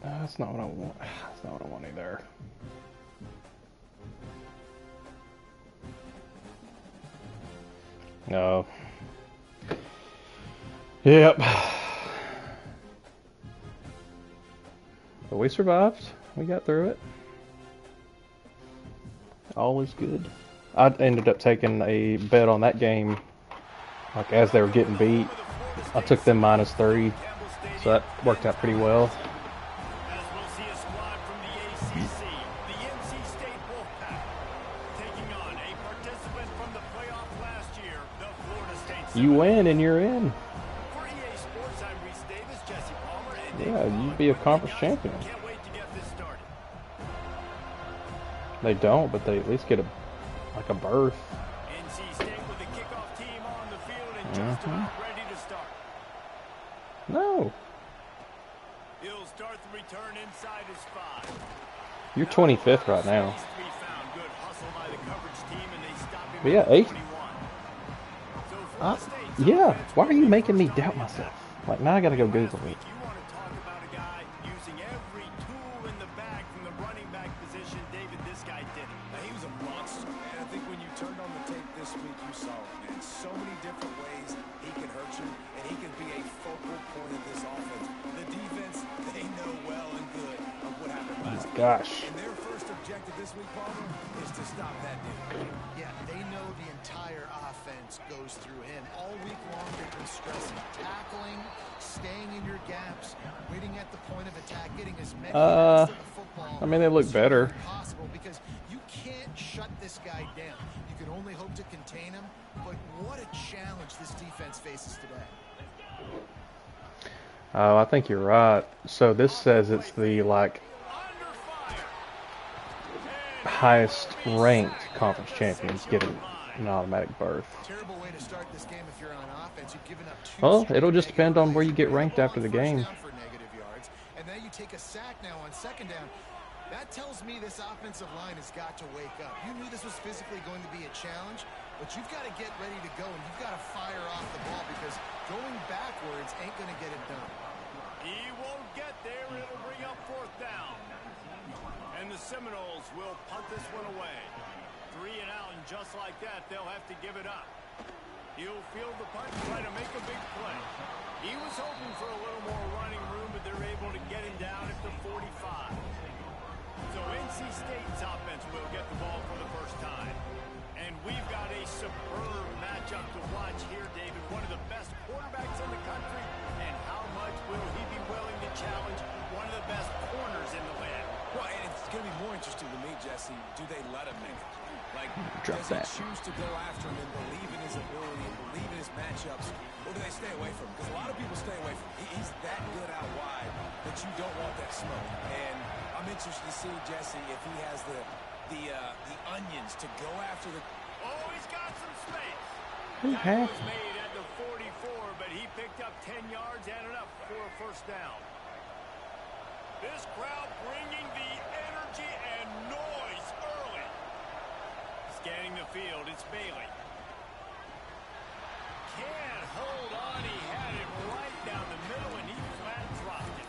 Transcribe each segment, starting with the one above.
That's not what I want. That's not what I want either. No. Yep. But we survived. We got through it. All is good. I ended up taking a bet on that game, like as they were getting beat. I took them -3, so that worked out pretty well. You win and you're in. Yeah, you'd be a conference champion. They don't, but they at least get a berth. No. He'll start the return inside his 5. You're 25th right now. But yeah, 8th. Yeah, why are you making me doubt myself? Like, now I gotta go Google it. Gosh. And their first objective this week, Palmer, is to stop that dude. Yeah, they know the entire offense goes through him. All week long, they've been stressing tackling, staying in your gaps, waiting at the point of attack, getting as many yards to the football. I mean, they look better. Possible because you can't shut this guy down. You can only hope to contain him. But what a challenge this defense faces today. Oh, I think you're right. So this says it's the highest ranked conference champions getting an automatic berth. Terrible way to start this game if you're on offense. You've given up 2. Well, it'll just depend on where you get ranked after the game. For negative yards, and then you take a sack now on 2nd down. That tells me this offensive line has got to wake up. You knew this was physically going to be a challenge, but you've got to get ready to go, and you've got to fire off the ball because going backwards ain't going to get it done. He won't get there. It'll bring up 4th down. And the Seminoles will punt this one away. 3 and out, and just like that, they'll have to give it up. He'll field the punt and try to make a big play. He was hoping for a little more running room, but they're able to get him down at the 45. So NC State's offense will get the ball for the first time. And we've got a superb matchup to watch here, David. One of the best quarterbacks in the country. And how much will he be willing to challenge one of the best corners in the land? Well, and it's going to be more interesting to me, Jesse. Do they let him make it? Like, does he choose to go after him and believe in his ability and believe in his matchups, or do they stay away from him? Because a lot of people stay away from him. He's that good out wide that you don't want that smoke. And I'm interested to see, Jesse, if he has the onions to go after the... Oh, he's got some space. That was made at the 44, but he picked up 10 yards and enough for a 1st down. This crowd bringing the energy and noise early. Scanning the field, it's Bailey. Can't hold on. He had it right down the middle, and he flat dropped it.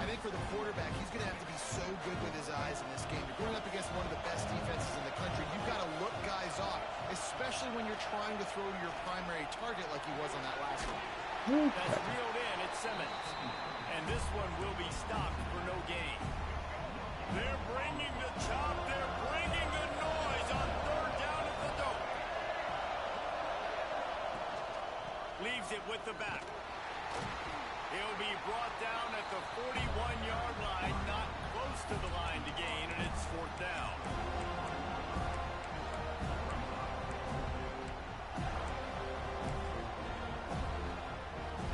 I think for the quarterback, he's going to have to be so good with his eyes in this game. You're going up against one of the best defenses in the country. You've got to look guys off, especially when you're trying to throw to your primary target like he was on that last one. That's reeled in. It's Simmons. And this one will be stopped for no gain. They're bringing the chop. They're bringing the noise on 3rd down at the dope. Leaves it with the back. He'll be brought down at the 41-yard line, not close to the line to gain, and it's 4th down.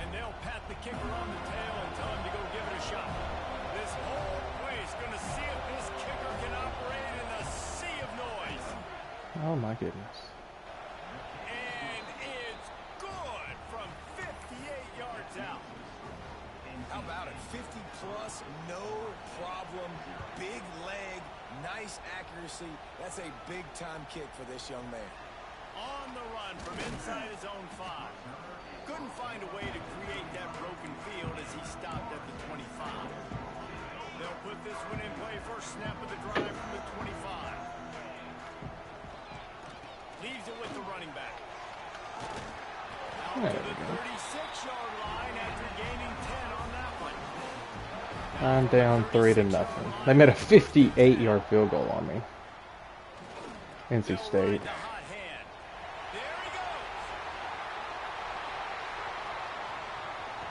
And they'll pat the kicker on the tail and tell him to go give it a shot. This whole place going to see if this kicker can operate in the sea of noise. Oh my goodness. And it's good from 58 yards out. How about it? 50-plus, no problem. Big leg, nice accuracy. That's a big-time kick for this young man. On the run from inside his own 5. Couldn't find a way to create that broken field as he stopped at the 25. very first snap of the drive from the 25. Leaves it with the running back. Out to the 36-yard line after gaining 10 on that one. I'm down 3-0. They made a 58-yard field goal on me. NC State.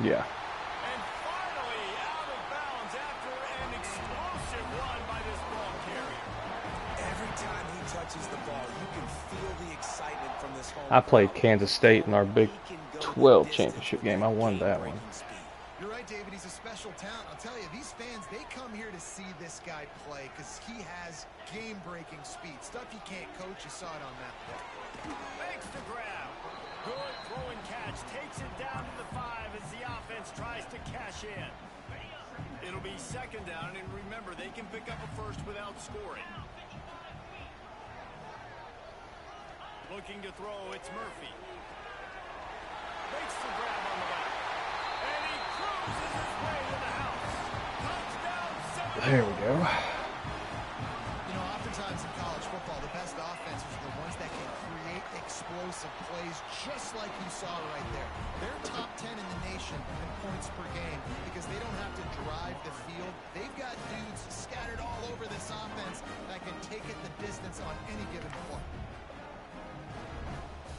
Yeah. And finally out of bounds after an explosive run by this ball carrier. Every time he touches the ball, you can feel the excitement from this home. I played Kansas State in our Big 12 championship game. I won that one. You're right, David. He's a special talent. I'll tell you, these fans, they come here to see this guy play because he has game-breaking speed. Stuff you can't coach. You saw it on that play. Makes the grab. Good throw and catch. Takes it down to the 5 as the offense tries to cash in. It'll be second down, and remember, they can pick up a first without scoring. Looking to throw, it's Murphy. Makes the grab on the back. And he cruises his way to the house. Touchdown, 7. There we go. You know, oftentimes in college football, the best offenses are the ones that can create explosive plays just like you saw right there. They're top 10 in the nation in points per game because they don't have to drive the field. They've got dudes scattered all over this offense that can take it the distance on any given play.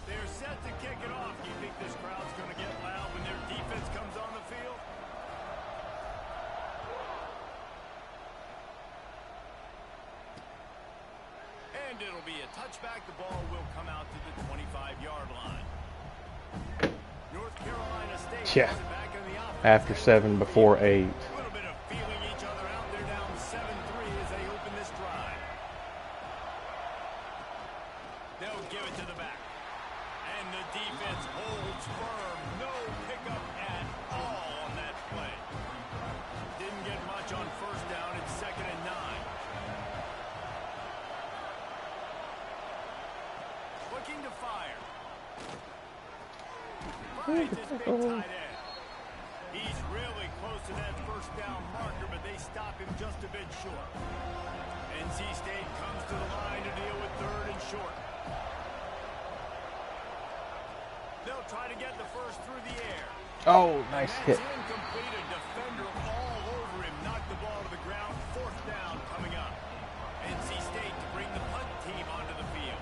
They're set to kick it off. Do you think this crowd's going to get loud when their defense comes on the field? And it'll be a touchback. The ball will come out to the 25-yard line. North Carolina State Yeah. has it back in the offense. After 7, before 8. A little bit of feeling each other out. They're down 7-3 as they open this drive. They'll give it to the back. And the defense holds firm. No pickup at all on that play. Didn't get much on first down. It's 2nd and 9. Looking to fire. Finds his big tight end. He's really close to that first down marker, but they stop him just a bit short. NC State comes to the line to deal with 3rd and short. They'll try to get the first through the air. Oh, nice hit. That's incomplete. A defender all over him. Knocked the ball to the ground. 4th down coming up. NC State to bring the punt team onto the field.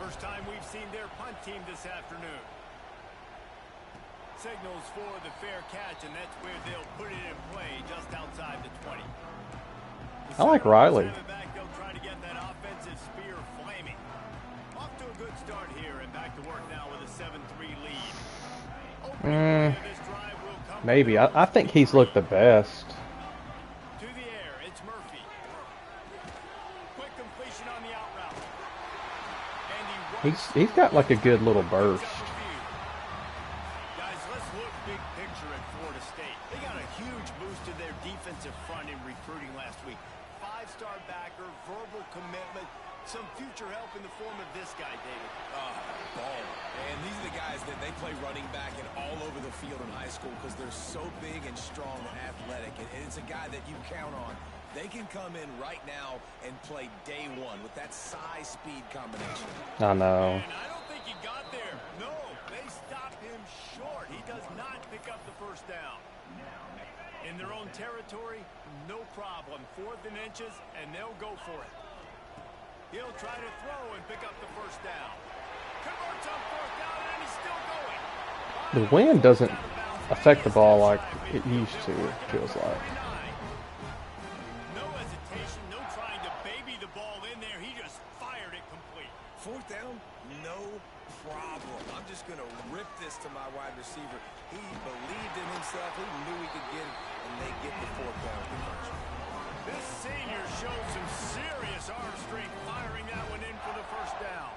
First time we've seen their punt team this afternoon. Signals for the fair catch, and that's where they'll put it in play just outside the 20. I like Riley. They'll try to get that offensive spear flaming. Off to a good start here, and back to work now with a 7-3 lead. This drive will come Maybe. I think he's looked the best. to the air. It's Murphy. Quick completion on the out route. And He's got like a good little burst. Guys, let's look big picture at Florida State. They got a huge boost to their defensive front in recruiting last week. 5-star backer, verbal commitment, some future help in the form of this guy, David. Ball. And these are the guys that they play running back and all over the field in high school because they're so big and strong and athletic. And it's a guy that you count on. They can come in right now and play day one with that size-speed combination. I know. And I don't think he got there. No, they stopped him short. He does not pick up the first down. In their own territory, no problem. 4th and inches, and they'll go for it. He'll try to throw and pick up the first down. Converts on 4th down, and he's still going. The wind doesn't affect the ball like it used to, it feels like. No hesitation, no trying to baby the ball in there. He just fired it complete. 4th down, no problem. I'm just going to rip this to my wide receiver. He believed in himself. He knew he could get it, and they get the 4th down conversion. This senior showed some serious arm strength firing that one in for the first down.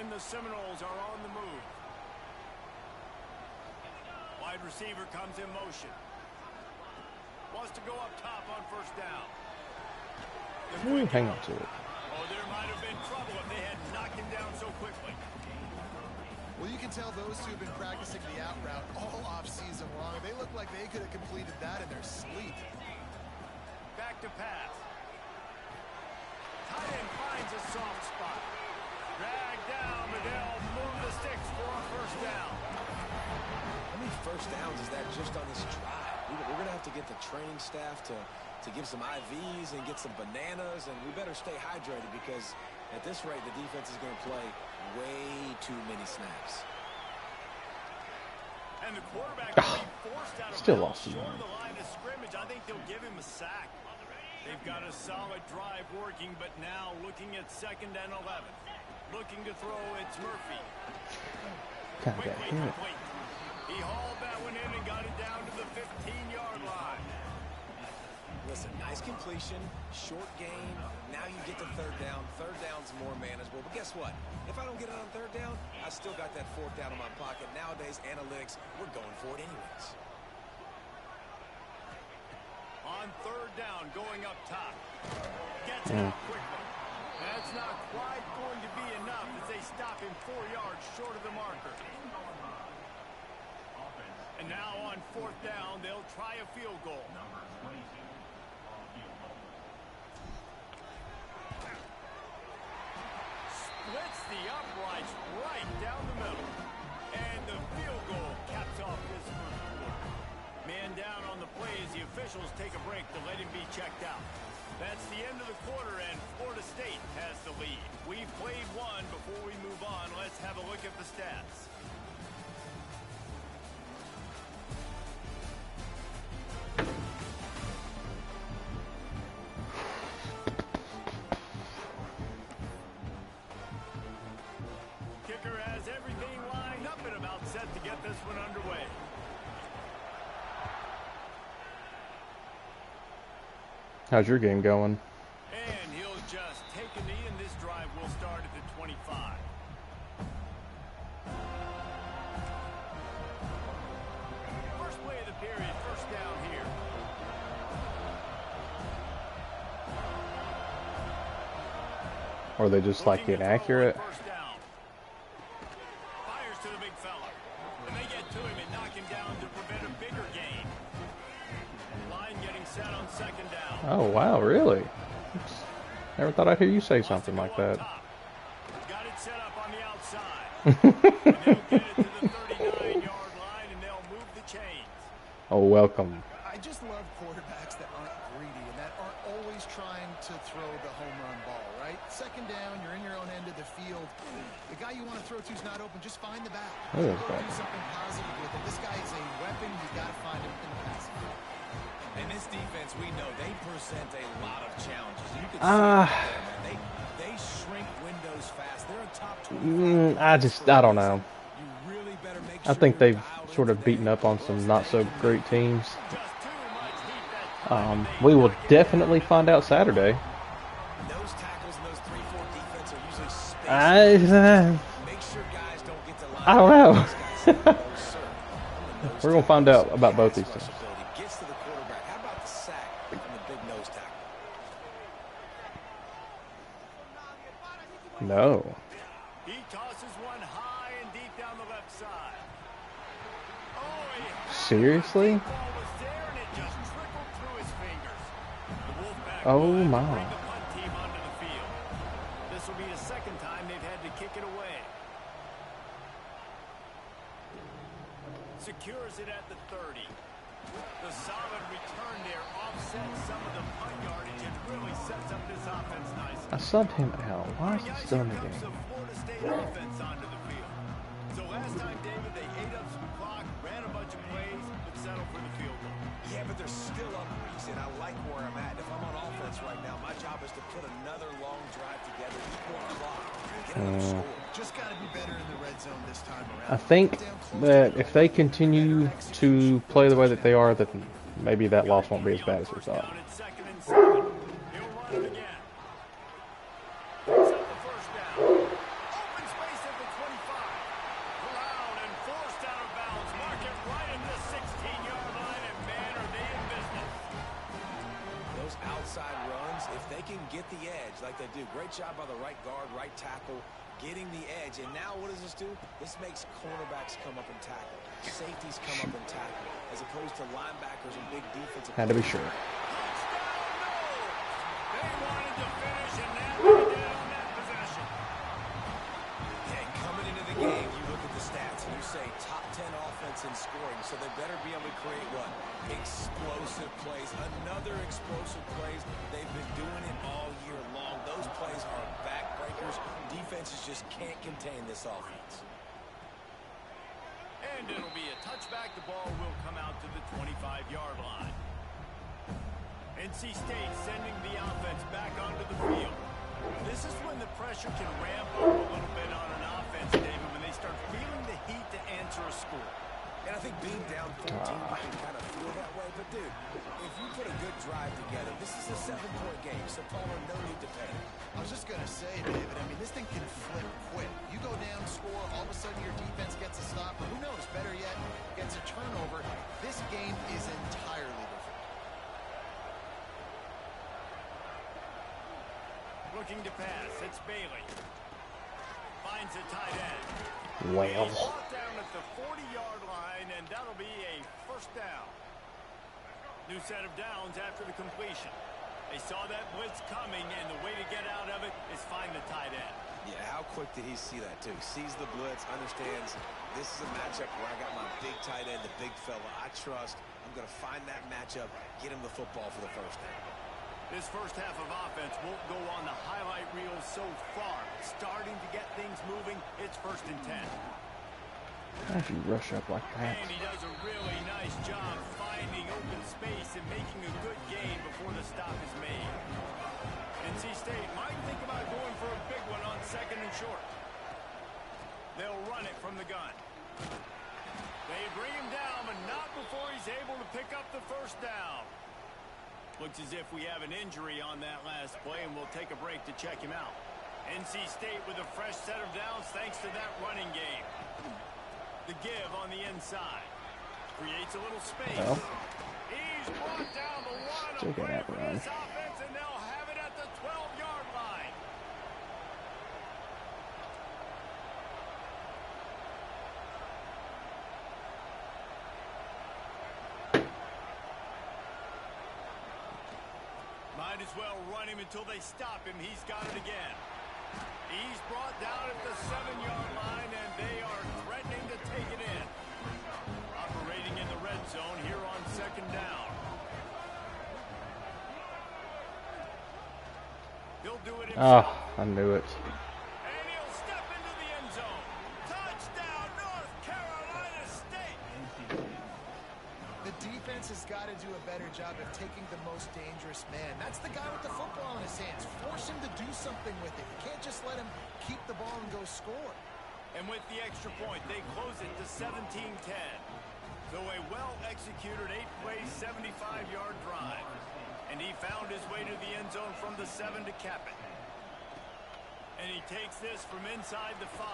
And the Seminoles are on the move. Wide receiver comes in motion. Wants to go up top on first down. Hang on to it. Oh, there might have been trouble if they had knocked him down so quickly. Well, you can tell those two have been practicing the out route all off-season long. They look like they could have completed that in their sleep. Back to pass. tight end finds a soft spot. Drag down, but they'll move the sticks for a first down. How many first downs is that just on this drive? We're going to have to get the training staff to give some IVs and get some bananas, and we better stay hydrated because at this rate, the defense is going to play way too many snaps. And the quarterback will be forced out of Still bounds lost short of the line of scrimmage. I think they'll give him a sack. They've got a solid drive working, but now looking at 2nd and 11. Looking to throw, it's Murphy. Kind of got Quickly hit. complete. He hauled that one in and got it down to the 15-yard line. Listen, nice completion, short gain. Now you get to 3rd down. 3rd down's more manageable. But guess what? If I don't get it on 3rd down, I still got that 4th down in my pocket. Nowadays, analytics, we're going for it anyways. On 3rd down, going up top. Gets it out quickly. That's not quite going to be enough as they stop him 4 yards short of the marker. And now on 4th down, they'll try a field goal. Splits the uprights right down the middle. And the field goal caps off this first quarter. Man down on the play as the officials take a break to let him be checked out. That's the end of the quarter, and Florida State has the lead. We've played one. Before we move on, let's have a look at the stats. Kicker has everything lined up and about set to get this one underway. How's your game going? And he'll just take a knee, and this drive will start at the 25. First play of the period, first down here. Or are they just like inaccurate? First down. Fires to the big fella. And they get to him and knock him down to prevent a bigger gain. Line getting set on 2nd down. Oh wow, really? Oops. Never thought I'd hear you say something like that. Got it set up on the outside. And they'll get it to the 39-yard line, and they'll move the chains. Oh, welcome. I just love quarterbacks that aren't greedy and that aren't always trying to throw the home run ball, right? 2nd down, you're in your own end of the field. The guy you want to throw to is not open. Just find the back. That is Go bad. do something positive with it. This guy is a weapon. You've got to find him in the passing game. And this defense, we know they present a lot of challenges. You can see it there, man. They shrink windows fast. They're a top 20. I don't know. You really better make I sure think you're they've dialed sort of into beaten that. up on some not so great teams. Just too much heat that time. We will definitely find out Saturday. Those tackles and those 3-4 defense are usually spaced. Make sure guys don't get to line I don't know. up. We're gonna find out about both these things. Gets to the quarterback. How about the sack from the big nose tackle? No. He tosses one high and deep down the left side. Oh, he had Seriously? the ball was there, and it just trickled through his fingers. The Wolfpack Oh, will have to my. bring the punt team onto the field. This will be the 2nd time they've had to kick it away. Secures it at the 30. The solid return there offsets some of the punt yardage and really sets up this offense nicely. I subbed him out. Why is he Guys, still in here the comes game? the Florida State offense onto the field. So last time, David, they ate up some clock, ran a bunch of plays, but settled for the field goal. Yeah, but they're still up, Reese, and I like where I'm at. If I'm on offense right now, my job is to put another long drive together, equal clock, get another score. Just got to be better in the red zone this time I around. think that if they continue to play the way that they are, that maybe that loss won't be as bad as we First thought. down at 2nd and 7. He'll run it again. Picks up the first down. Open space at the 25. Corralled and forced out of bounds. Mark it right at the 16-yard line, and man, are they in business. Those outside runs, if they can get the edge like they do, great job by the right guard, right tackle, getting the edge. And now what does this do? This makes cornerbacks come up and tackle. Safeties come up and tackle, as opposed to linebackers and big defensive Had to be sure. Touchdown, no! They wanted to finish, and now on that possession. And coming into the game, you look at the stats and you say top 10 offense in scoring, so they better be able to create what? Explosive plays. Another explosive plays. They've been doing it all year long. Those plays are backbreakers. Defenses just can't contain this offense. And it'll be a touchback. The ball will come out to the 25-yard line. NC State sending the offense back onto the field. This is when the pressure can ramp up a little bit on an offense, David, when they start feeling the heat to answer a score. And I think being down 14, you can kind of feel that way. But, dude, if you put a good drive together, this is a 7-point game, so Palmer, no need to panic. I was just going to say, David, I mean, this thing can flip quick. You go down, score, all of a sudden your defense gets a stop, or who knows, better yet, gets a turnover. This game is entirely different. Looking to pass. It's Bailey. Finds a tight end. Well. He's brought down at the 40-yard line, and that'll be a first down. New set of downs after the completion. They saw that blitz coming, and the way to get out of it is find the tight end. Yeah, how quick did he see that, too? Sees the blitz, understands this is a matchup where I got my big tight end, the big fella I trust. I'm going to find that matchup, get him the football for the first down. This first half of offense won't go on the highlight reel so far. Starting to get things moving. It's 1st and 10. How do you rush up like that? And he does a really nice job finding open space and making a good gain before the stop is made. NC State might think about going for a big one on 2nd and short. They'll run it from the gun. They bring him down, but not before he's able to pick up the first down. Looks as if we have an injury on that last play, and we'll take a break to check him out. NC State with a fresh set of downs thanks to that running game. The give on the inside. Creates a little space. Well, He's brought down the one still got away that from run. this offense, and they'll have it at the 12-yard line. Might as well run him until they stop him. He's got it again. He's brought down at the 7-yard line, and they are threatening to take it in. Operating in the red zone here on 2nd down. He'll do it himself. I knew it. And he'll step into the end zone. Touchdown, North Carolina State. The defense has got to do a better job of taking the most dangerous man. That's the guy with the football in his hands. Force him to do something with it. You can't just let him keep the ball and go score. And with the extra point, they close it to 17-10. So a well-executed 8-play, 75-yard drive. And he found his way to the end zone from the 7 to cap it. And he takes this from inside the 5.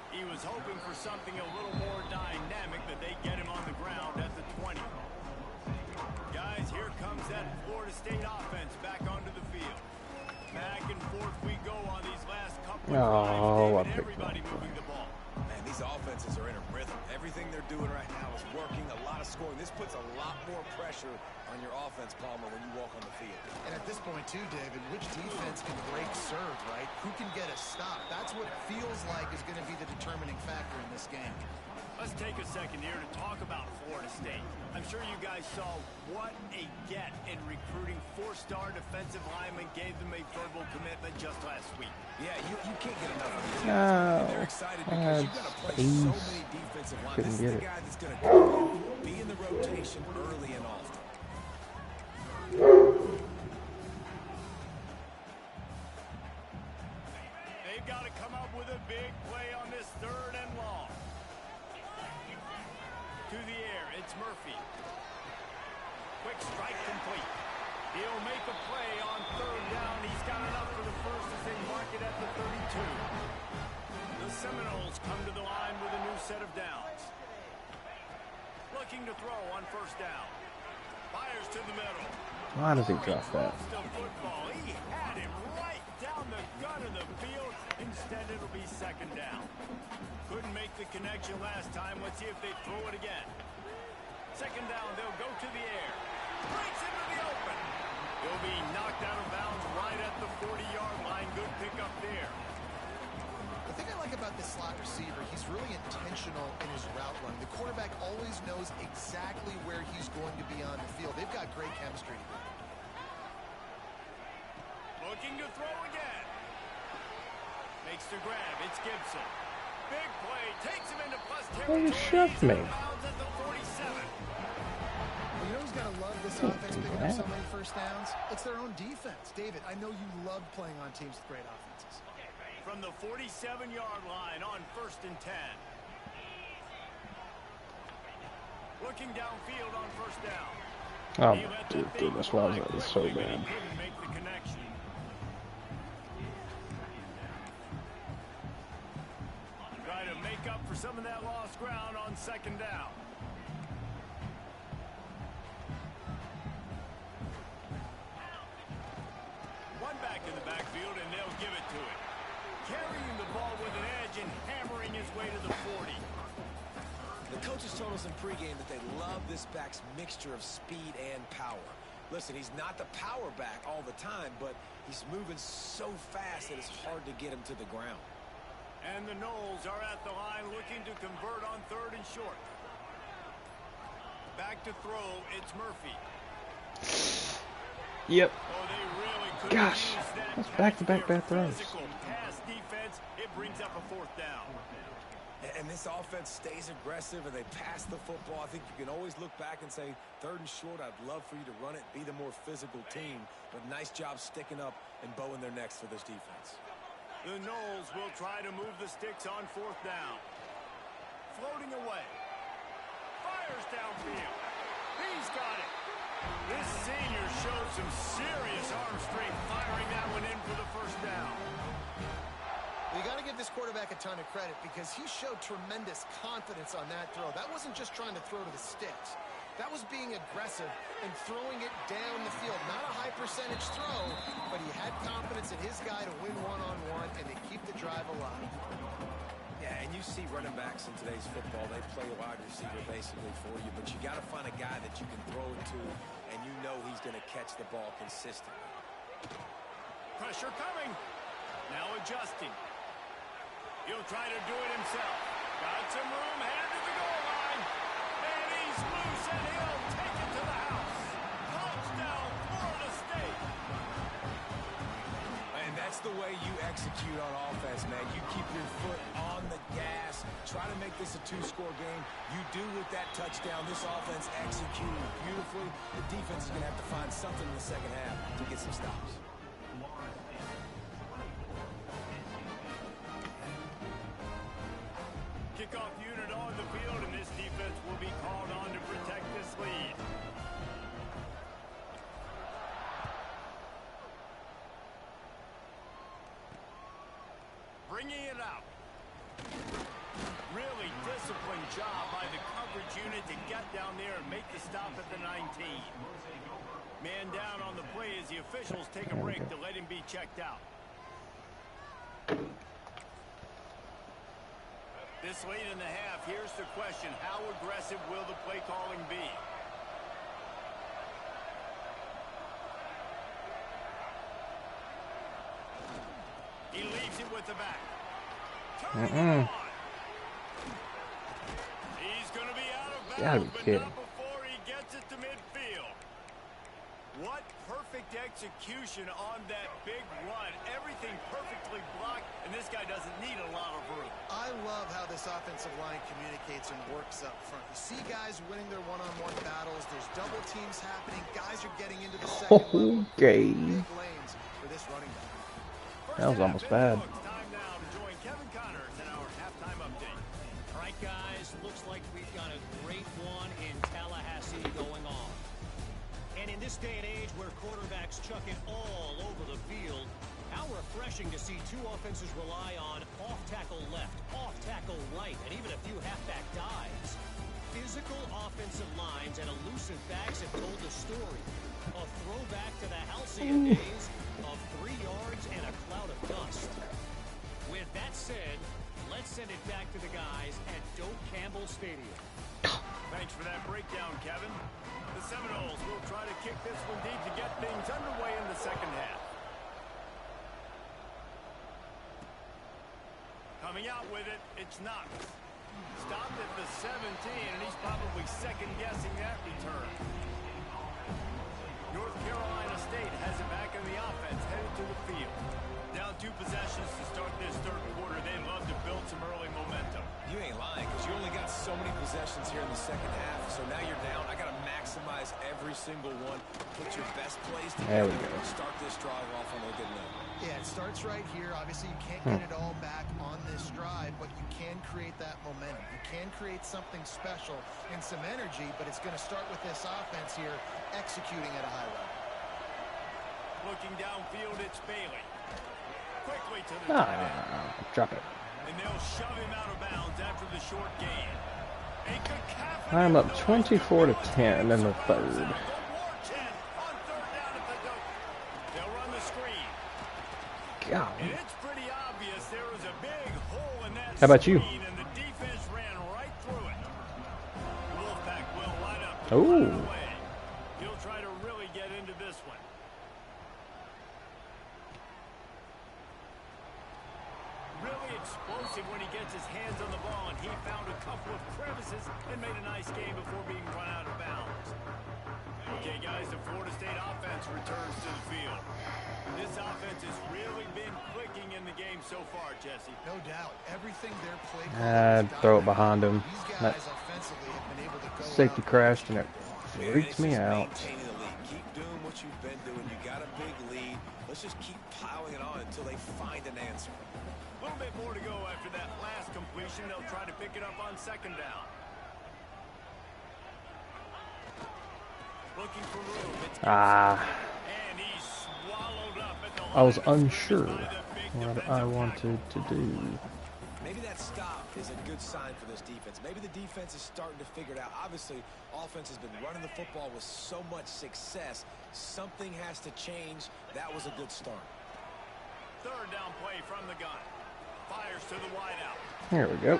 He was hoping for something a little more dynamic, but they get him on the ground at the 20. Guys, here comes that Florida State offense back onto the field. Back and forth we go on these last couple of drives. David, everybody moving the ball. Man, these offenses are in a rhythm. Everything they're doing right now is working. A lot of scoring. This puts a lot more pressure on your offense, Palmer, when you walk on the field. And at this point, too, David, which defense can break serve, right? Who can get a stop? That's what feels like is going to be the determining factor in this game. Let's take a second here to talk about Florida State. I'm sure you guys saw what a get in recruiting. 4-star defensive linemen gave them a verbal commitment just last week. Yeah, you can't get enough of these guys. No. They're excited because you've got to play so many defensive lines. Couldn't This is get the it. guy that's going to come in, be in the rotation early and often. They've got to come up with a big play on this 3rd and long. To the air, it's Murphy. Quick strike complete. He'll make a play on 3rd down. He's got enough for the first as they mark it at the 32. The Seminoles come to the line with a new set of downs. Looking to throw on 1st down. Fires to the middle. Why does he drop that? To football. He had him right down the gut of the field. Instead, it'll be 2nd down. Couldn't make the connection last time. Let's see if they throw it again. 2nd down, they'll go to the air. Breaks into the open. He'll be knocked out of bounds right at the 40-yard line. Good pickup there. The thing I like about this slot receiver, he's really intentional in his route run. The quarterback always knows exactly where he's going to be on the field. They've got great chemistry together. Looking to throw again. Makes the grab. It's Gibson. Big play. Takes him into plus territory. You shoved me. At the 47. Well, you know who's got to love this offense picking up so many first downs? It's their own defense. David, I know you love playing on teams with great offenses. From the 47-yard line on 1st and 10. Looking downfield on 1st down. Oh, dude, this was so bad. Couldn't make the connection. Try to make up for some of that lost ground on 2nd down. One back in the backfield, and they'll give it to him. Carrying the ball with an edge and hammering his way to the 40. The coaches told us in pregame that they love this back's mixture of speed and power. Listen, he's not the power back all the time, but he's moving so fast that it's hard to get him to the ground. And the Knowles are at the line looking to convert on 3rd and short. Back to throw, it's Murphy. Yep. Oh, they really could Gosh, use that that's back-to-back bad throws. physical pass defense. It brings up a 4th down. And this offense stays aggressive and they pass the football. I think you can always look back and say, 3rd and short, I'd love for you to run it, be the more physical team. But nice job sticking up and bowing their necks for this defense. The Knowles will try to move the sticks on 4th down. Floating away. Fires downfield. He's got it. This senior showed some serious arm strength firing that one in for the 1st down. You got to give this quarterback a ton of credit because he showed tremendous confidence on that throw. That wasn't just trying to throw to the sticks. That was being aggressive and throwing it down the field. Not a high percentage throw, but he had confidence in his guy to win one-on-one and to keep the drive alive. Yeah, and you see running backs in today's football, they play a wide receiver basically for you, but you got to find a guy that you can throw it to, and you know he's going to catch the ball consistently. Pressure coming. Now adjusting. He'll try to do it himself. Got some room, headed to the goal line. And he's loose, and he'll take it to the house. Touchdown, Florida State. And that's the way you execute on offense, man. You keep your foot on the gas. Try to make this a 2-score game. You do with that touchdown. This offense executed beautifully. The defense is going to have to find something in the 2nd half to get some stops. Kickoff unit on the field, and this defense will be called on to protect this lead. Bringing it out. Really disciplined job by the coverage unit to get down there and make the stop at the 19. Man down on the play as the officials take a break to let him be checked out. This late in the half, here's the question. How aggressive will the play calling be? He leaves it with the back. He's going to be out of bounds, but not before he gets it to midfield. What perfect execution on that big run. Everything perfectly blocked, and this guy doesn't need a lot of room. I love how this offensive line communicates and works up front. You see guys winning their one-on-one battles. There's double teams happening. Guys are getting into the second level. Okay. Big lanes for this running back. That was almost bad. Time now to join Kevin Connors in our halftime update. All right, guys, looks like we've got a great one in Tallahassee going on. And in this day and age where quarterbacks chuck it all over the field, how refreshing to see two offenses rely on off-tackle left, off-tackle right, and even a few halfback dives. Physical offensive lines and elusive backs have told the story. A throwback to the halcyon days of 3 yards and a cloud of dust. With that said, let's send it back to the guys at Doak Campbell Stadium. Thanks for that breakdown, Kevin. The Seminoles will try to kick this one deep to get things underway. second half. Coming out with it, it's Knox. Stopped at the 17, and he's probably second-guessing that return. North Carolina State has it back in the offense, headed to the field. Down 2 possessions to start this third quarter. They love to build some early momentum. You ain't lying, because you only got so many possessions here in the second half, so now you're down. I got to maximize every single one. Put your best plays together and start this drive off on a good note. Yeah, it starts right here. Obviously, you can't get it all back on this drive, but you can create that momentum. You can create something special and some energy, but it's going to start with this offense here executing at a high level. Looking downfield, it's Bailey. Quickly to the drop it. And they'll shove him out of bounds after the short gain. I'm up 24 to 10 in the third. They'll run the screen. God. And it's pretty obvious there was a big hole in that How about you? screen, and the defense ran right through it. Wolfpack will line up. Oh. He'll try to really get into this one. Really explosive when he gets his hands on the ball, and he found a couple of crevices and made a nice game before being run out of bounds. Okay, guys, the Florida State offense returns to the field. This offense has really been clicking in the game so far, Jesse. No doubt. Everything they're playing. Throw it behind him. These That guys offensively have been able to go safety out. crashed and it freaks me out. Maintaining the lead. Keep doing what you've been doing. You got a big lead. Let's just keep piling it on until they find an answer. A little bit more to go after that last completion. They'll try to pick it up on second down. Looking for room. It's and he's swallowed up at the I was line. unsure By the big what defensive I tackle. wanted to do. Maybe that stop is a good sign for this defense. Maybe the defense is starting to figure it out. Obviously, offense has been running the football with so much success. Something has to change. That was a good start. Third down play from the gun. Fires to the wideout. Here we go.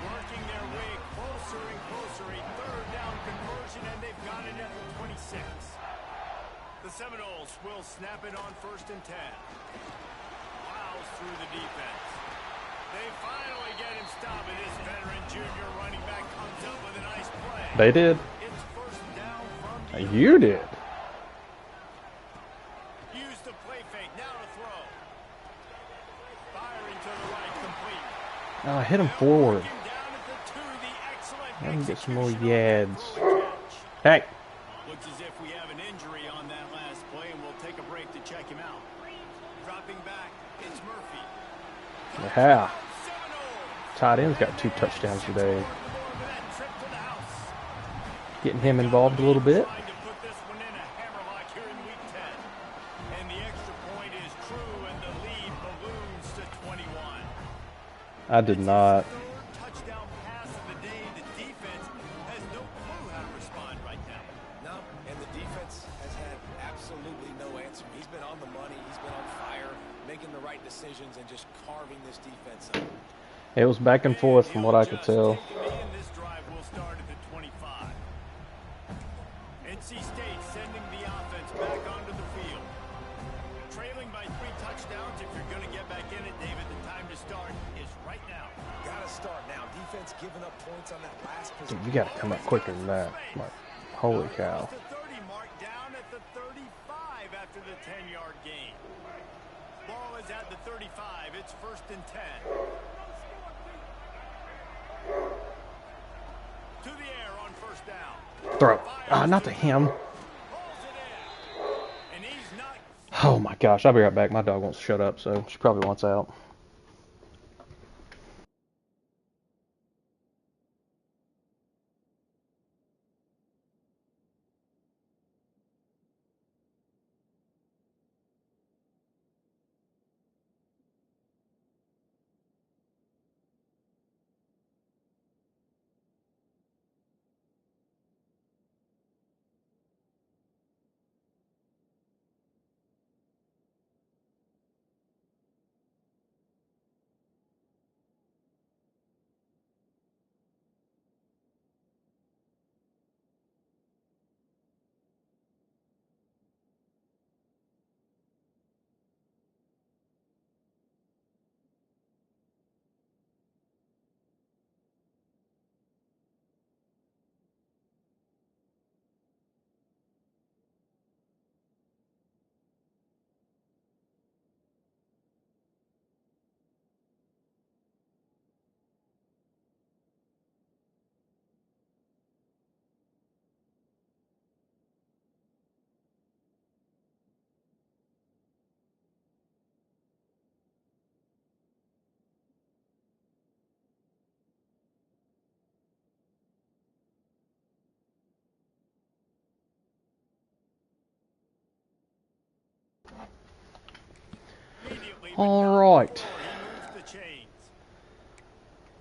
Working their way closer and closer. A third down conversion, and they've got it at the 26. The Seminoles will snap it on 1st and 10. Plows through the defense. They finally get him stopped, and this veteran junior running back comes up with a nice play. They did. It's 1st down from the You did. use the play fake. Now to throw. Firing to the right, complete. Oh, I hit him forward. Working down at the 2, the excellent Let me get some more execution on the yads. catch. Hey. Looks as if we have an injury on that last play, and we'll take a break to check him out. Dropping back, it's Murphy. Yeah. Seminoles. Tight end's got 2 touchdowns today. More of that trip to the house. Getting him involved a little bit. Trying to put this one in a hammerlock here in week 10. And the extra point is true, and the lead balloons to 21. I did not. Third touchdown pass of the day. The defense has no clue how to respond right now. No, and the defense has had absolutely no answer. He's been on the money. He's been on fire, making the right decisions and just carving this defense up. It was back and forth from what I could tell. And this drive will start at the 25. NC State sending the offense back onto the field. Trailing by 3 touchdowns. If you're going to get back in it, David, the time to start is right now. Got to start now. Defense giving up points on that last Dude, possession. you gotta come up quicker than that. Like, holy cow. The 30 mark down at the 35 after the 10-yard gain. Ball is at the 35. It's 1st and 10. To the air on 1st down. Throw. Not to him. Pulls it in. And he's not. Oh my gosh, I'll be right back. My dog wants to shut up, so she probably wants out. All right.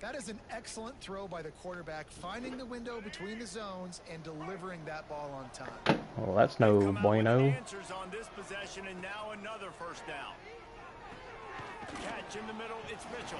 That is an excellent throw by the quarterback, finding the window between the zones and delivering that ball on time. Well, that's no bueno. Answers on this possession, and now another first down. Catch in the middle, it's Mitchell.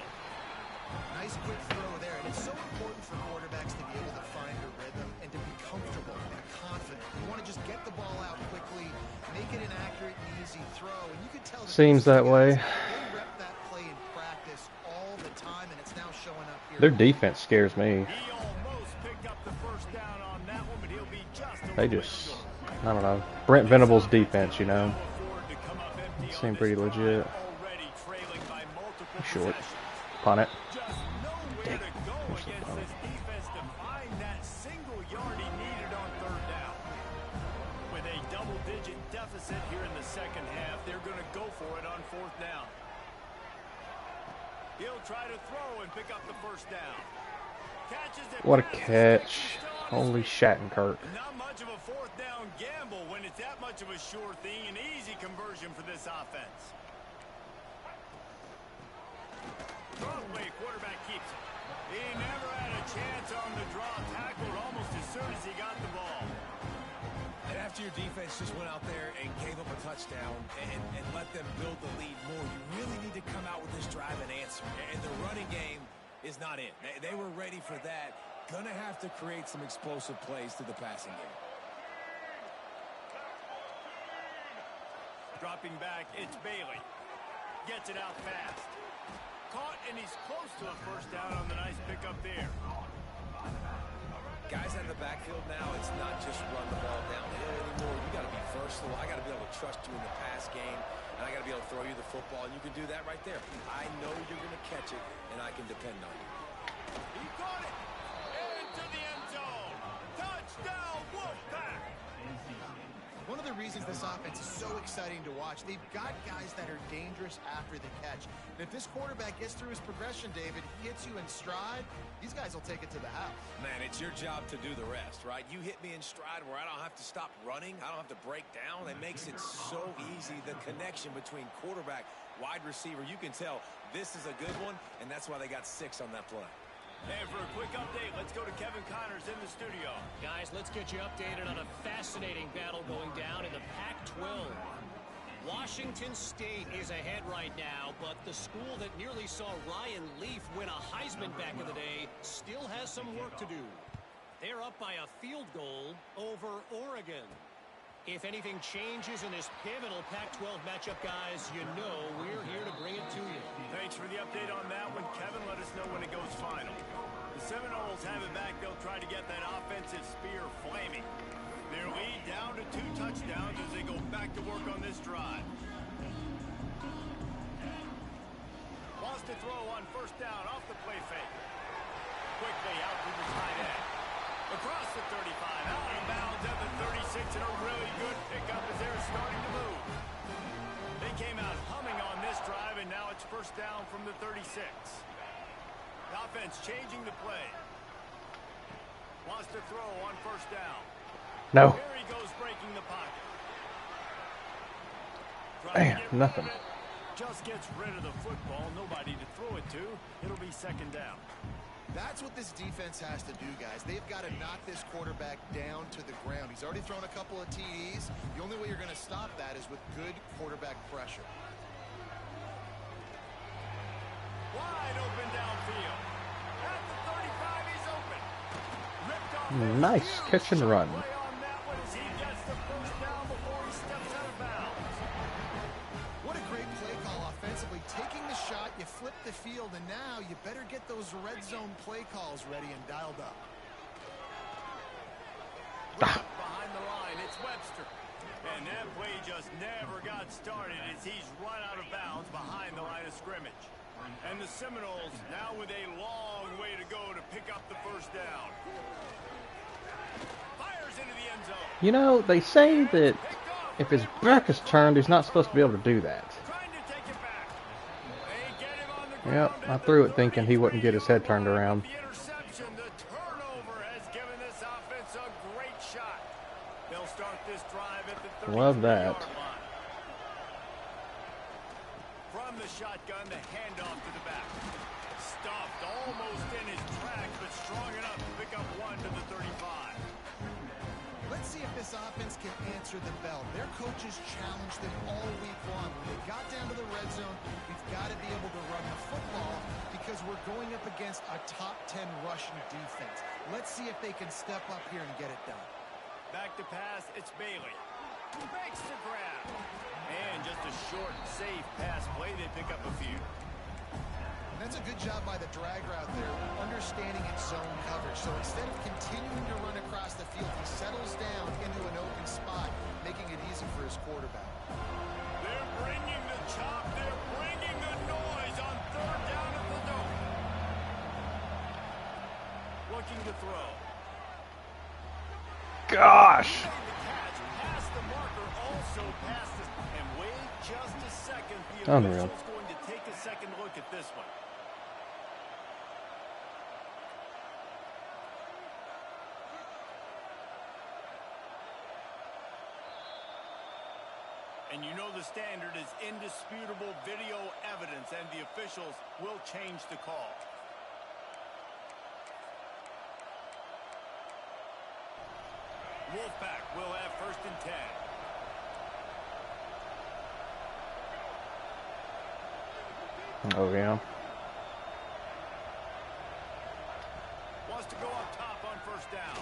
Nice quick throw there, and it's so important for quarterbacks to be able to find a rhythm and to be comfortable and confident. You want to just get the ball out quickly, make it an accurate and easy throw, and you can tell Seems that way. They rep that play in practice all the time, and it's now showing up here. Their defense scares me. He almost picked up the first down on that one, but he'll be just a They little just, bit short. I don't know. Brent Venables' defense, you know. It seemed pretty legit. Already trailing by multiple Short. possessions. Punt it. Just nowhere to go against this defense to find that single yard he needed on third down. With a double-digit deficit here in the second half, they're going to go for it on fourth down. He'll try to throw and pick up the first down. Catches it. What a catch. Holy Shattenkirk. Not much of a fourth down gamble when it's that much of a sure thing. An easy conversion for this offense. Wrong way, quarterback keeps it. He never had a chance on the draw, tackled almost as soon as he got the ball. And after your defense just went out there and gave up a touchdown and let them build the lead more, you really need to come out with this drive and answer. And the running game is not in. They were ready for that. Gonna have to create some explosive plays to the passing game. Dropping back, it's Bailey. Gets it out fast. Caught, and he's close to a first down on the nice pickup there. Guys in the backfield now, it's not just run the ball downhill anymore. You got to be versatile. I got to be able to trust you in the pass game, and I got to be able to throw you the football, and you can do that right there. I know you're going to catch it, and I can depend on you. He caught it. Into the end zone. Touchdown, Wolfpack. One of the reasons this offense is so exciting to watch, they've got guys that are dangerous after the catch. And if this quarterback gets through his progression, David, he hits you in stride, these guys will take it to the house. Man, it's your job to do the rest, right? You hit me in stride where I don't have to stop running. I don't have to break down. It makes it so easy, the connection between quarterback, wide receiver. You can tell this is a good one, and that's why they got 6 on that play. And for a quick update, let's go to Kevin Connors in the studio. Guys, let's get you updated on a fascinating battle going down in the Pac-12. Washington State is ahead right now, but the school that nearly saw Ryan Leaf win a Heisman back in the day still has some work to do. They're up by a field goal over Oregon. If anything changes in this pivotal Pac-12 matchup, guys, you know we're here to bring it to you. Thanks for the update on that one, Kevin. Let us know when it goes final. The Seminoles have it back. They'll try to get that offensive spear flaming. Their lead down to 2 touchdowns as they go back to work on this drive. Wants to throw on first down off the play fake. Quickly out to the tight end. Across the 35, out of bounds at the 36, and a really good pickup as they're starting to move. They came out humming on this drive, and now it's first down from the 36. The offense changing the play. Wants to throw on first down. No. Here he goes breaking the pocket. Man, nothing. Just gets rid of the football. Nobody to throw it to. It'll be second down. That's what this defense has to do, guys. They've got to knock this quarterback down to the ground. He's already thrown a couple of TDs. The only way you're going to stop that is with good quarterback pressure. Wide open downfield. At the 35, he's open. Ripped off Nice catch and run. play on that one as he gets the first down before he steps out of bounds. What a great play call offensively. Taking the shot, you flip the field, and now you better get those red zone play calls ready and dialed up. Right behind the line, it's Webster. And that play just never got started as he's run out of bounds behind the line of scrimmage. And the Seminoles now with a long way to go to pick up the first down. Fires into the end zone. You know, they say that if his back is turned, he's not supposed to be able to do that. Trying to take it back. They get him on the Yep, ground I at threw the it thinking he wouldn't get his head turned around. The interception, the turnover has given this offense a great shot. They'll start this drive at the 33-yard Love that. line. from the shotgun to hand off to the back. Stuffed almost in his tracks, but strong enough to pick up one to the 35. Let's see if this offense can answer the bell. Their coaches challenged them all week long. When they got down to the red zone, we've got to be able to run the football because we're going up against a top 10 rushing defense. Let's see if they can step up here and get it done. Back to pass, it's Bailey. Makes the grab. And just a short, safe pass play. They pick up a few. That's a good job by the drag route there, understanding its zone coverage. So instead of continuing to run across the field, he settles down into an open spot, making it easy for his quarterback. They're bringing the chop. They're bringing the noise on third down at the dome. Looking to throw. Gosh. He made the catch, past the marker, also past the... And wait just a second. The Unreal. official's going to take a second look at this one. And you know the standard is indisputable video evidence, and the officials will change the call. Wolfpack will have 1st and 10. Oh, yeah. Wants to go up top on 1st down.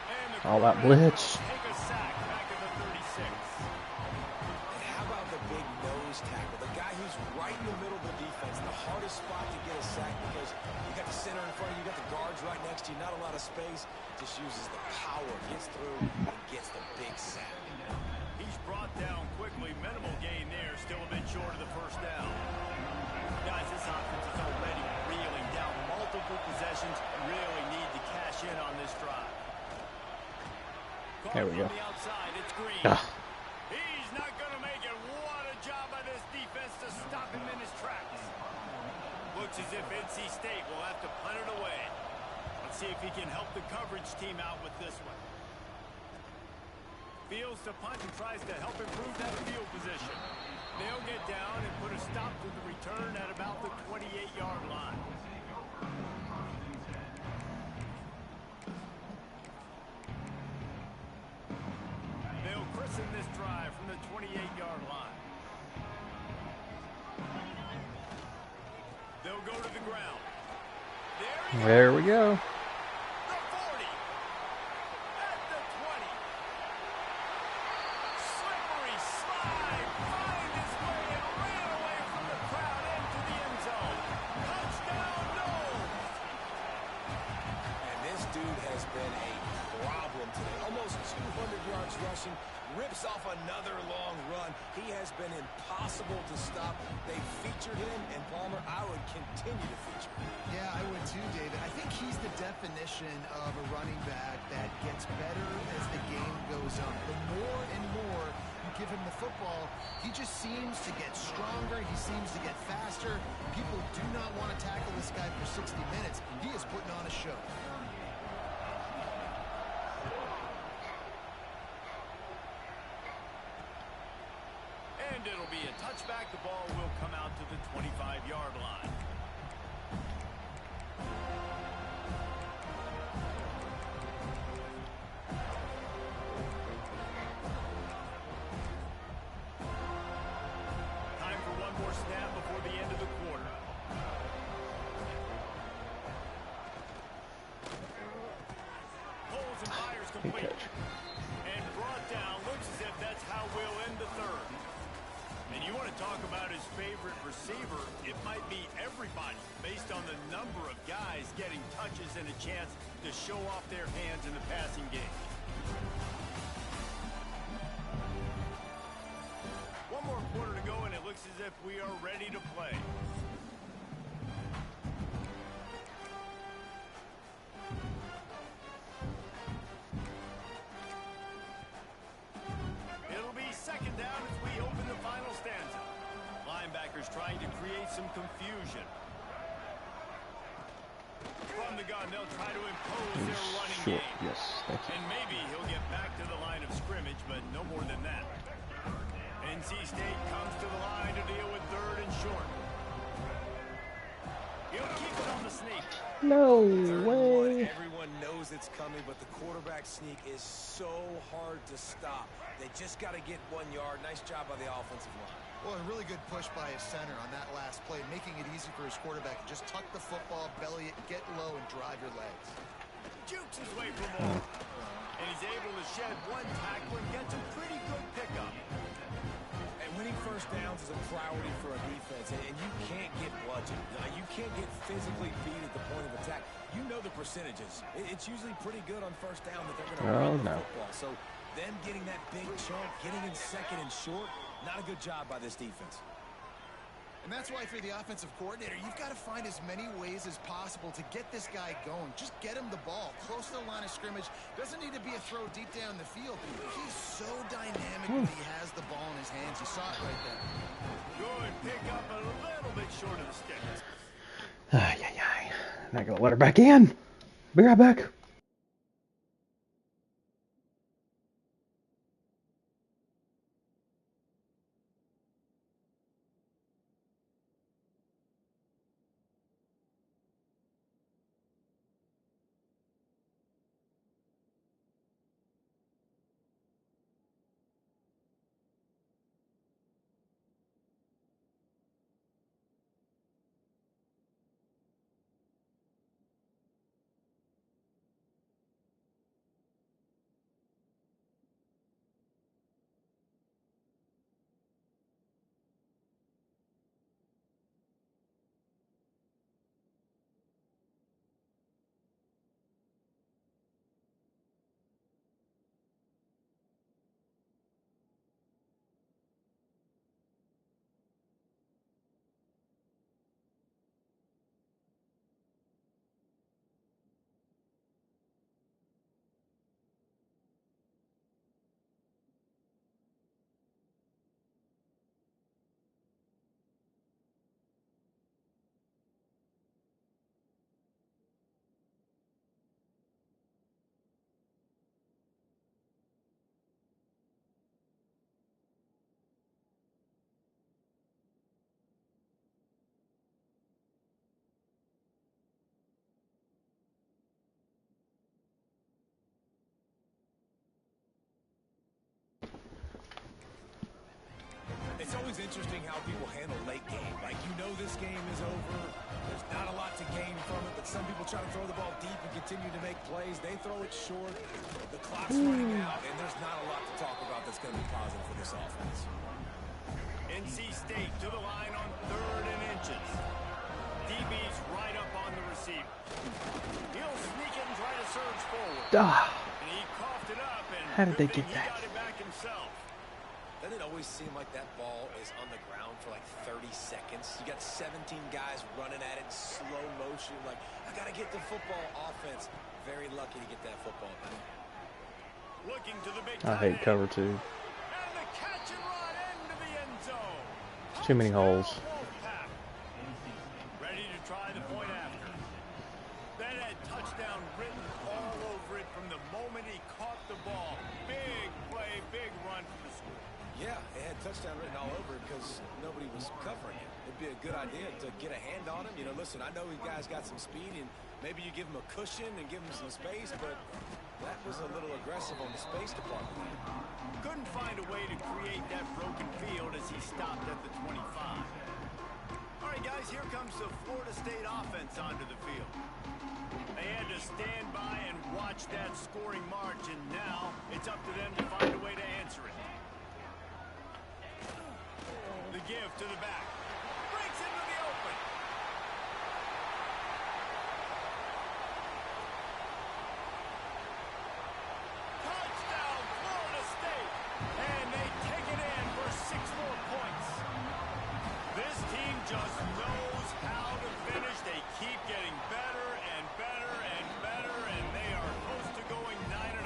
And the All that blitz. take a sack back at the 36. And how about the big nose tackle? The guy who's right in the middle of the defense, the hardest spot to get a sack because you got the center in front of you, you got the guards right next to you, not a lot of space. Just uses the power, gets through, and gets the big sack. He's brought down quickly. Minimal gain there. Still a bit short of the 1st down. Guys, this offense is already reeling down multiple possessions. Really need to cash in on this drive. There we go. From the outside, it's Green. Ah. He's not going to make it. What a job by this defense to stop him in his tracks. Looks as if NC State will have to punt it away. Let's see if he can help the coverage team out with this one. Fields to punt and tries to help improve that field position. They'll get down and put a stop to the return at about the 28-yard line. They'll christen this drive from the 28-yard line. They'll go to the ground. There we go. The 40. At the 20. Slippery slide. Find his way and ran away from the crowd into the end zone. Touchdown, Noles. And this dude has been a problem today. Almost 200 yards rushing. Rips off another long run. He has been impossible to stop. They featured him, and Palmer, I would continue to feature him. Yeah, I would too, David. I think he's the definition of a running back that gets better as the game goes on. The more and more you give him the football, he just seems to get stronger. He seems to get faster. People do not want to tackle this guy for 60 minutes. He is putting on a show. And it'll be a touchback. The ball will come out to the 25-yard line. Time for one more snap before the end of the quarter. Pulls and fires complete. And brought down. Looks as if that's how we'll end the third. And you want to talk about his favorite receiver, it might be everybody based on the number of guys getting touches and a chance to show off their hands in the passing game. One more quarter to go, and it looks as if we are ready to play. It'll be 2nd down as we open the final stanza. Linebackers trying to create some confusion. From the gun, they'll try to impose their running Sure. game. Yes. Thank you. And maybe he'll get back to the line of scrimmage, but no more than that. And NC State comes to the line to deal with 3rd and short. He'll keep it on the sneak. No 3rd and 1, way. everyone knows it's coming, but the quarterback sneak is so hard to stop. They just got to get 1 yard. Nice job by the offensive line. Well, a really good push by his center on that last play, making it easy for his quarterback to just tuck the football, belly it, get low, and drive your legs. Jukes his way for more. And he's able to shed 1 tackle and gets a pretty good pickup. And winning first downs is a priority for a defense, and you can't get bludgeoned. You can't get physically beat at the point of attack. You know the percentages. It's usually pretty good on first down that they're going to run the football. So them getting that big chunk, getting in 2nd and short, not a good job by this defense. And that's why, for the offensive coordinator, you've got to find as many ways as possible to get this guy going. Just get him the ball close to the line of scrimmage. Doesn't need to be a throw deep down the field. He's so dynamic when he has the ball in his hands. You saw it right there. Good pick up, a little bit short of the stick. Ay, ay, ay. Not gonna let her back in. Be right back. It's always interesting how people handle late game. Like, you know this game is over. There's not a lot to gain from it, but some people try to throw the ball deep and continue to make plays. They throw it short. The clock's running out, and there's not a lot to talk about that's going to be positive for this offense. NC State to the line on 3rd and inches. DB's right up on the receiver. He'll sneak it and try to surge forward. And he coughed it up, and How did they get he that? got it back himself. Doesn't it always seem like that ball is on the ground for like 30 seconds? You got 17 guys running at it in slow motion. Like, I got to get the football. Offense, very lucky to get that football. Looking to the big I hate cover 2. And the catch and run into the end zone. Too many holes. Ready to try the point after. That had touchdown written all over it from the moment he caught the ball. Big play, big run for the score. Yeah, it had touchdown written all over it because nobody was covering it. It'd be a good idea to get a hand on him. You know, listen, I know you guys got some speed, and maybe you give him a cushion and give him some space, but that was a little aggressive on the space department. Couldn't find a way to create that broken field as he stopped at the 25. All right, guys, here comes the Florida State offense onto the field. They had to stand by and watch that scoring march, and now it's up to them to find a way to answer it. The give to the back. Breaks into the open. Touchdown, Florida State. And they take it in for 6 more points. This team just knows how to finish. They keep getting better and better and better, and they are close to going 9-0.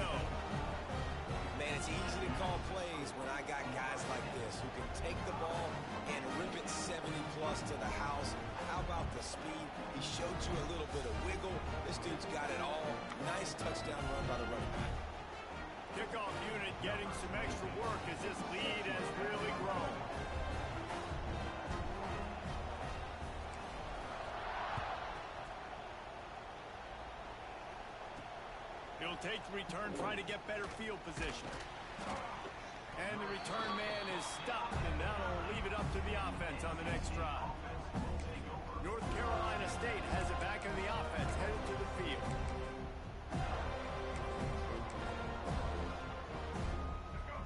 Man, it's easy to call plays when I got guys like this who can take the ball and rip it 70-plus to the house. How about the speed? He showed you a little bit of wiggle. This dude's got it all. Nice touchdown run by the running back. Kickoff unit getting some extra work as this lead has really grown. He'll take the return, trying to get better field position. And the return man is stopped, and that'll leave it up to the offense on the next drive. North Carolina State has it back in the offense, headed to the field.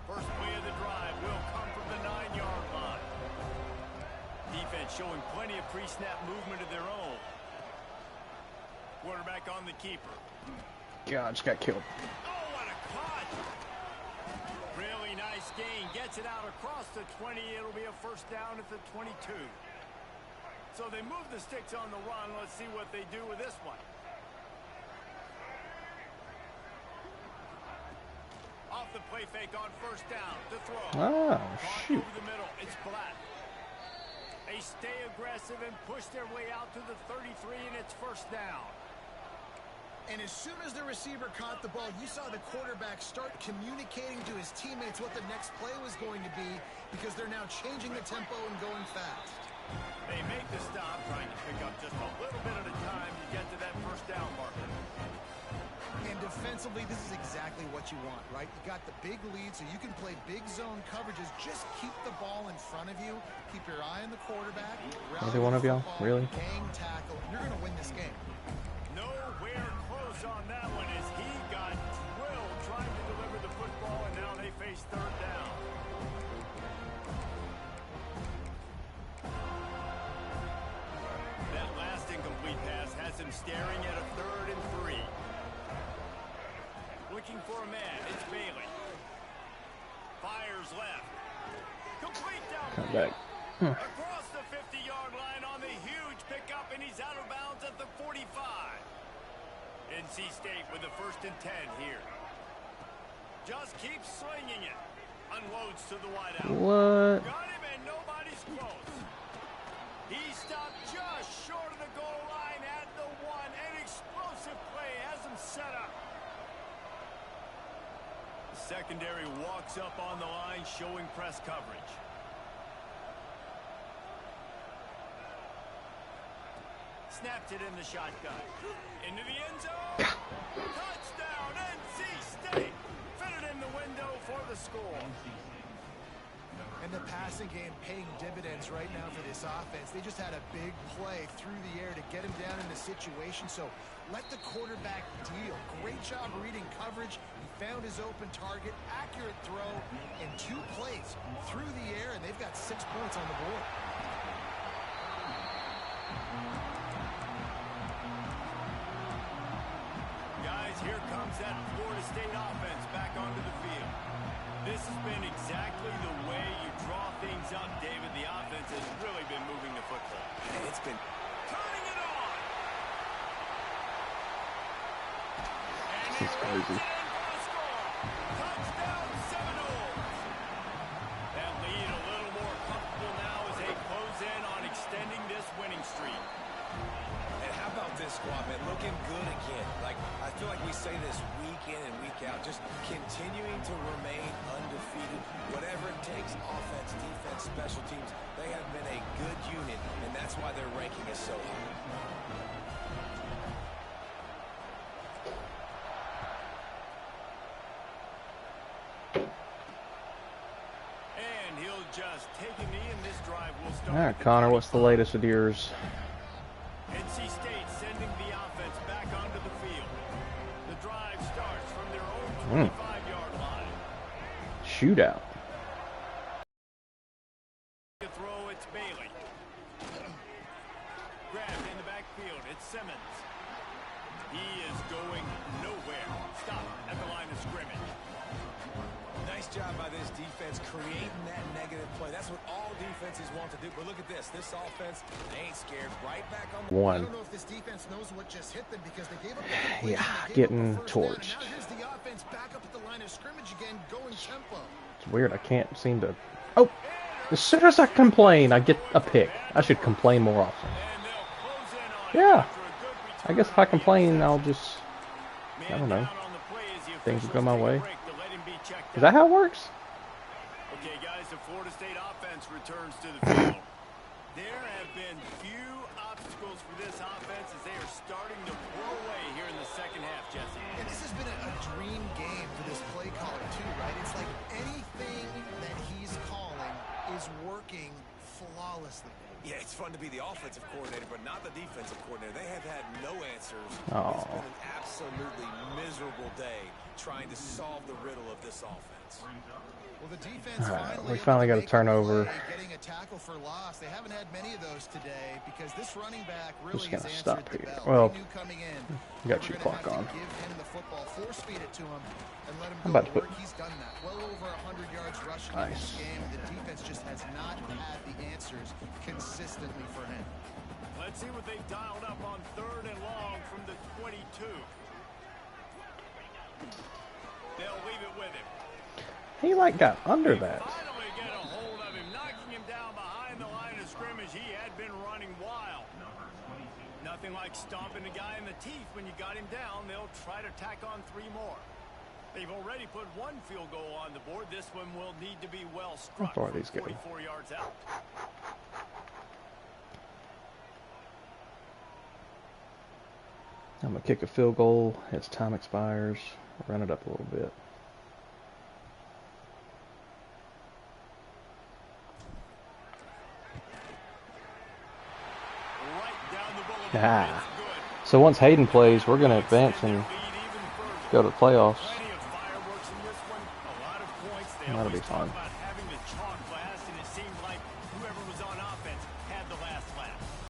First play of the drive will come from the 9-yard line. Defense showing plenty of pre-snap movement of their own. Quarterback on the keeper. God, just got killed. Oh, what a cut! Really nice gain. Gets it out across the 20. It'll be a first down at the 22. So they move the sticks on the run. Let's see what they do with this one. Off the play fake on first down. To throw. Oh, shoot. Over the middle. It's Black. They stay aggressive and push their way out to the 33, and it's first down. And as soon as the receiver caught the ball, you saw the quarterback start communicating to his teammates what the next play was going to be, because they're now changing the tempo and going fast. They make the stop, trying to pick up just a little bit at a time to get to that first down marker. And defensively, this is exactly what you want, right? You got the big lead, so you can play big zone coverages. Just keep the ball in front of you. Keep your eye on the quarterback. Either one of y'all? Really? Gang tackle. You're going to win this game. Nowhere close on that one as he got drilled trying to deliver the football, and now they face third down. That last incomplete pass has him staring at a 3rd and 3. Looking for a man. It's Bailey. Fires left. Complete down. Come back. Across the 50-yard line on the huge pickup, and he's out of bounds at the 45. NC State with the 1st and 10 here. Just keeps swinging it. Unloads to the wideout. What? Got him, and nobody's close. He stopped just short of the goal line at the 1. An explosive play has him set up. The secondary walks up on the line, showing press coverage. Snapped it in the shotgun. Into the end zone. Touchdown, NC State. Fitted in the window for the score. And the passing game paying dividends right now for this offense. They just had a big play through the air to get him down in the situation. So let the quarterback deal. Great job reading coverage. He found his open target, accurate throw, and 2 plays through the air, and they've got 6 points on the board. Guys, here comes that Florida State offense back onto the field. This has been exactly the way you draw things up, David. The offense has really been moving the football. It's been Turning it on. And This is crazy. Touchdown Seminoles. That lead a little more comfortable now as they close in on extending this winning streak. And how about this squad, man? Looking good again. Like, I feel like we say this week in and week out, just continuing to remain undefeated. Whatever it takes, offense, defense, special teams, they have been a good unit, and that's why their ranking is so high. And he'll just take a knee, and this drive will start. All right, Connor, what's the latest with yours? NC State sending the offense back onto the field. The drive starts from their own 25-yard line. Shootout. To throw, it's Bailey. Grabbed in the backfield, it's Simmons. He is going nowhere. Stop at the line of scrimmage. Nice job by this defense creating that negative play. That's what all defenses want to do. But look at this. This offense, they ain't scared. Right back on the... I One. don't know if this defense knows what just hit them, because they gave up the completion, Yeah, they gave getting up the first down, and torched. now here's the offense back up at the line of scrimmage again, going tempo. It's weird. I can't seem to. Oh, as soon as I complain, I get a pick. I should complain more often. And they'll close in on it Yeah. after a good return. I guess if I complain, I'll just. I don't know. Man down on the play as the Things will officials go my take a way. break to let him be Is that how it works? Okay, guys, the Florida State offense returns to the field. There have been few obstacles for this offense as they are starting to pull away here in the second half, Jesse. And this has been a dream game for this play caller, too, right? It's like anything that he's calling is working flawlessly. Yeah, it's fun to be the offensive coordinator, but not the defensive coordinator. They have had no answers. Oh. It's been an absolutely miserable day trying to solve the riddle of this offense. Well, the defense we finally got a turnover. Getting a tackle for loss. They haven't had many of those today because this running back I'm just really has gonna answered stop the here. bell. Well, They knew coming in, got they your were clock gonna have on. to give him the football, force feed it to him, and let him I'm go about to to put- work. He's done that. Well over 100 yards rushing in Nice. this game, and the defense just has not had the answers consistently for him. Let's see what they've dialed up on 3rd and long from the 22. They'll leave it with him. He like got under that. Finally get a hold of him, knocking him down behind the line of scrimmage. He had been running wild. Nothing like stomping the guy in the teeth when you got him down. They'll try to tack on 3 more. They've already put 1 field goal on the board. This one will need to be well struck. How far are these from going? 44 yards out. I'm gonna kick a field goal as time expires. Run it up a little bit. Right down the boulevard. Ah. It's good. So once Hayden plays, we're gonna advance Extend and their lead even further. go to the playoffs. Plenty of fireworks in this one. A lot of points. They That'll always be talk fun. about